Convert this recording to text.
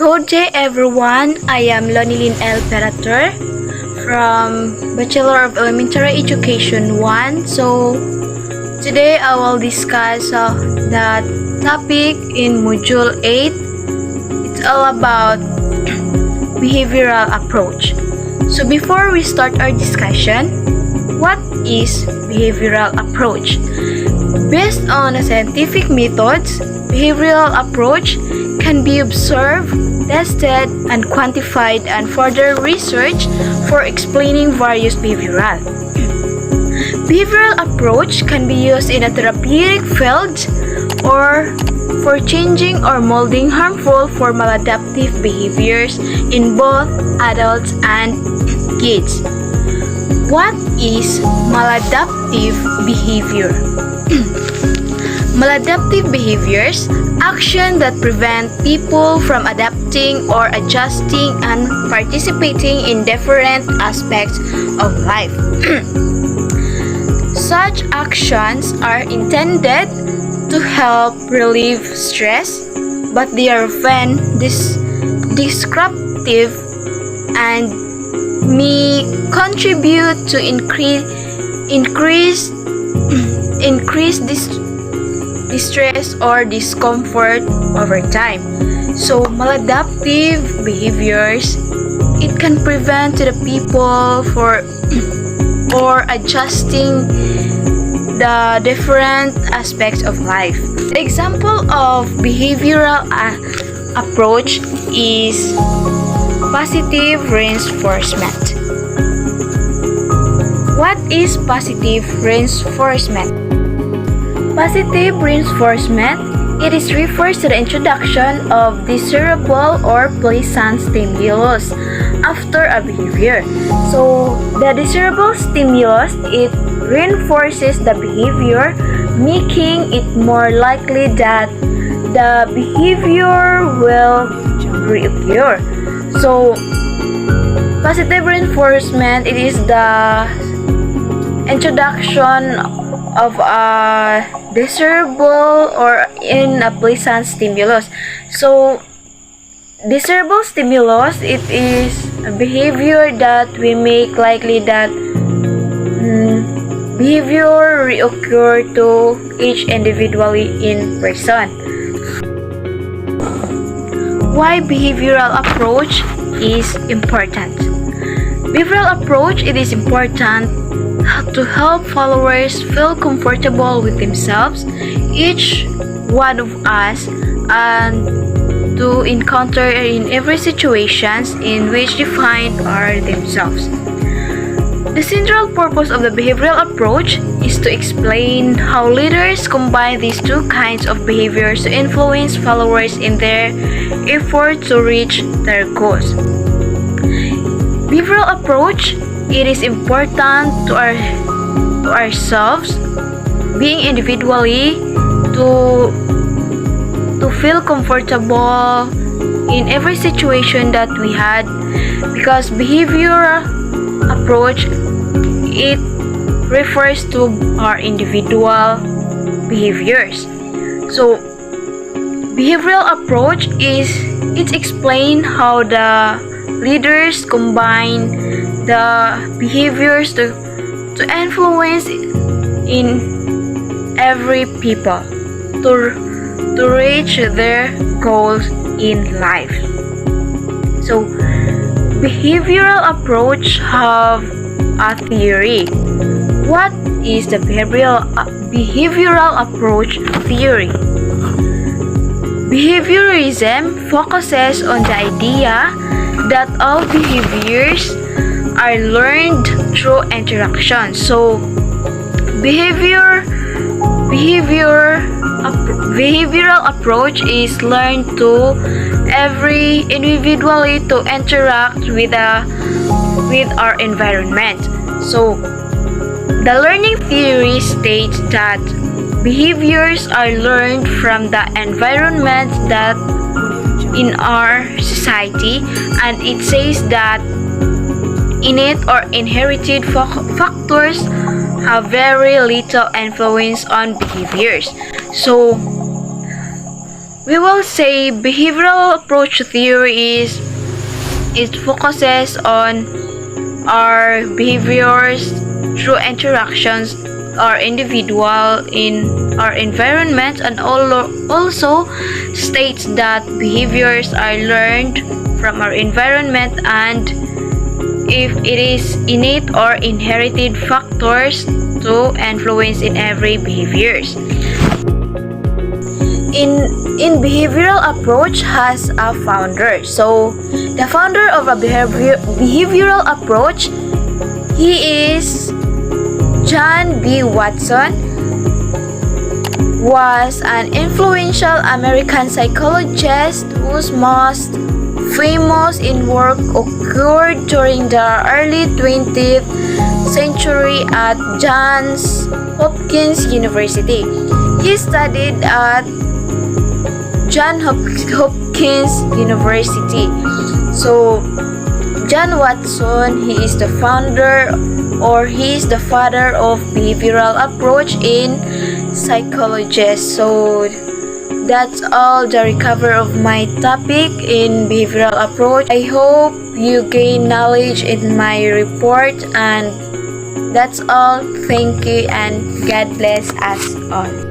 Good day everyone, I am Lonilyn L. Perator from Bachelor of Elementary Education 1. So, today I will discuss the topic in Module 8. It's all about behavioral approach. So, before we start our discussion, what is behavioral approach? Based on scientific methods, behavioral approach can be observed, tested, and quantified, and further research for explaining various behavioral. Behavioral approach can be used in a therapeutic field or for changing or molding harmful for maladaptive behaviors in both adults and kids. What is maladaptive behavior? Maladaptive behaviors, action that prevent people from adapting or adjusting and participating in different aspects of life. Such actions are intended to help relieve stress, but they are often disruptive and may contribute to increase distress or discomfort over time. So, maladaptive behaviors, it can prevent the people or adjusting the different aspects of life. The example of behavioral approach is positive reinforcement. What is positive reinforcement? Positive reinforcement, it refers to the introduction of desirable or pleasant stimulus after a behavior. So, the desirable stimulus, it reinforces the behavior, making it more likely that the behavior will reoccur. So, positive reinforcement, it is the introduction of a desirable or in a pleasant stimulus. So, desirable stimulus, it is a behavior that we make likely that behavior reoccur to each individually in person. Why behavioral approach is important? Behavioral approach, it is important to help followers feel comfortable with themselves, each one of us, and to encounter in every situations in which they find are themselves. The central purpose of the behavioral approach is to explain how leaders combine these two kinds of behaviors to influence followers in their effort to reach their goals. Behavioral approach, it is important to ourselves, being individually, to feel comfortable in every situation that we had, because behavioral approach, it refers to our individual behaviors. So, behavioral approach is, it explains how the leaders combine the behaviors to influence in every people to reach their goals in life. So, behavioral approach have a theory. What is the behavioral approach theory? Behaviorism focuses on the idea that all behaviors are learned through interaction. So, behavioral approach is learned to every individually to interact with our environment. So, the learning theory states that behaviors are learned from the environment that in our society, and it says that innate or inherited factors have very little influence on behaviors. So, we will say behavioral approach theory is it focuses on our behaviors through interactions our individual in our environment, and also states that behaviors are learned from our environment, and if it is innate or inherited factors to influence in every behaviors. In behavioral approach has a founder. So the founder of a behavioral approach, he is John B. Watson, was an influential American psychologist whose most famous in work occurred during the early 20th century at Johns Hopkins University. He studied at Johns Hopkins University. So, John Watson, he is the founder, or he is the father of behavioral approach in psychology. So, that's all the recover of my topic in behavioral approach. I hope you gain knowledge in my report, and that's all. Thank you and God bless us all.